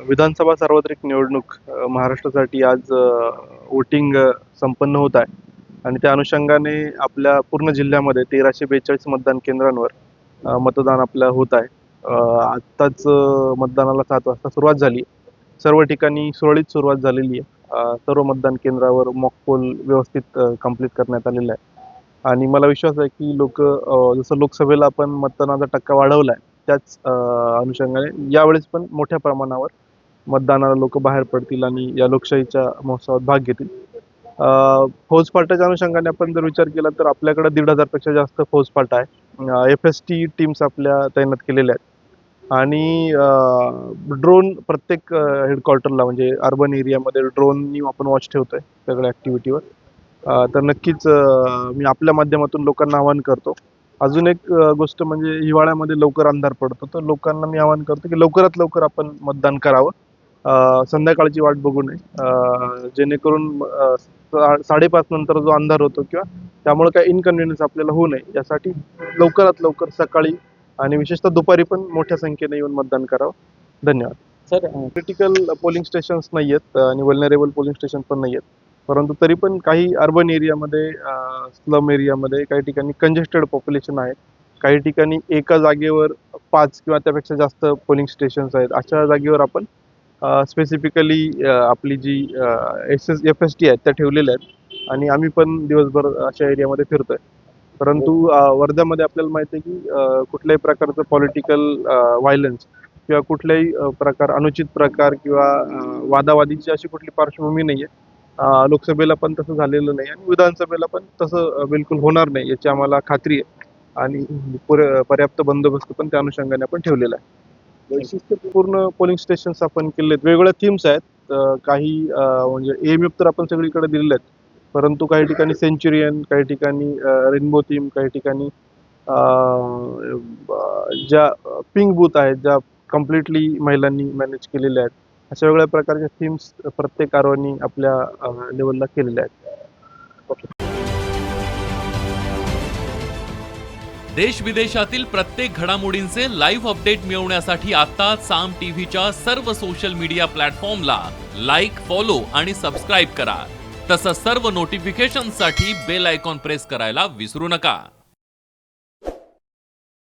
विधानसभा सार्वत्रिक निवडणूक महाराष्ट्रासाठी आज वोटिंग संपन्न होत आहे आणि त्या अनुषंगाने आपल्या पूर्ण जिल्ह्यामध्ये 1342 मतदान केंद्रांवर मतदान आपलं होत आहे. आत्ताच मतदानाला 7 वाजता सुरुवात झाली. सर्व ठिकाणी सुरळीत सुरुवात झालेली आहे. सर्व मतदान केंद्रावर मॉक पोल व्यवस्थित कंप्लीट करण्यात आलेला आहे आणि मला विश्वास आहे की जसं लोकसभेला आपण मतदानाचा टक्का वाढवला आहे त्याच अनुषंगाने यावेळेस पण मोठ्या प्रमाणावर मतदानाला लोक बाहेर पडतील आणि या लोकशाहीच्या महोत्सवात भाग घेतील. फौजफाट्याच्या अनुषंगाने आपण जर विचार केला तर आपल्याकडे 1,500 पेक्षा जास्त फौजफाटा आहे. FST टीम्स आपल्या तैनात केलेल्या आहेत आणि ड्रोन प्रत्येक हेडक्वार्टरला म्हणजे अर्बन एरियामध्ये ड्रोननी आपण वॉच ठेवतोय सगळ्या ॲक्टिव्हिटीवर. तर नक्कीच मी आपल्या माध्यमातून लोकांना आवाहन करतो. अजून एक गोष्ट म्हणजे हिवाळ्यामध्ये लवकर अंधार पडतो, तर लोकांना मी आवाहन करतो की लवकरात लवकर आपण मतदान करावं. संध्याकाळची वाट बघू नये, जेणेकरून 5:30 नंतर जो अंधार होतो किंवा त्यामुळे काही इनकन्व्हिनियन्स आपल्याला होऊ नये यासाठी लवकरात लवकर सकाळी आणि विशेषतः दुपारी पण मोठ्या संख्येने येऊन मतदान करावं. धन्यवाद. सर, क्रिटिकल पोलिंग स्टेशन्स नाही आहेत आणि वल्नरेबल पोलिंग स्टेशन पण नाही आहेत, परंतु तरी पण काही अर्बन एरियामध्ये, स्लम एरियामध्ये काही ठिकाणी कंजेस्टेड पॉप्युलेशन आहे. काही ठिकाणी एका जागेवर 5 किंवा त्यापेक्षा जास्त पोलिंग स्टेशन्स आहेत. अशा जागेवर आपण स्पेसिफिकली आपली जी FST आहेत त्या ठेवलेल्या आहेत आणि आम्ही पण दिवसभर अशा एरियामध्ये फिरतोय. परंतु वर्ध्यामध्ये आपल्याला माहिती आहे की कुठल्याही प्रकारचं पॉलिटिकल व्हायलन्स किंवा कुठल्याही अनुचित प्रकार किंवा वादावादीची अशी कुठली पार्श्वभूमी नाही आहे. लोकसभेला पण तसं झालेलं नाही आणि विधानसभेला पण तसं बिलकुल होणार नाही याची आम्हाला खात्री आहे आणि पर्याप्त बंदोबस्त पण त्या अनुषंगाने आपण ठेवलेला आहे. वैशिष्ट्यपूर्ण पोलिंग स्टेशन्स आपण केले आहेत. वेगवेगळ्या थीम्स आहेत. काही म्हणजे एएमएफ तर आपण सगळीकडे दिलेले आहेत, परंतु काही ठिकाणी सेंच्युरियन, काही ठिकाणी रेनबो थीम, काही ठिकाणी ज्या पिंक बूथ आहेत ज्या कम्प्लिटली महिलांनी मॅनेज केलेल्या आहेत. अशा वेगळ्या प्रकारच्या थीम्स प्रत्येक कारवानी आपल्या लेवलला केलेल्या आहेत. देश विदेशातील प्रत्येक घडामोडींचे लाईव्ह अपडेट मिळवण्यासाठी आता साम टीव्हीच्या सर्व सोशल मीडिया प्लॅटफॉर्मला लाईक, फॉलो आणि सबस्क्राईब करा. तसंच सर्व नोटिफिकेशनसाठी बेल आयकॉन प्रेस करायला विसरू नका.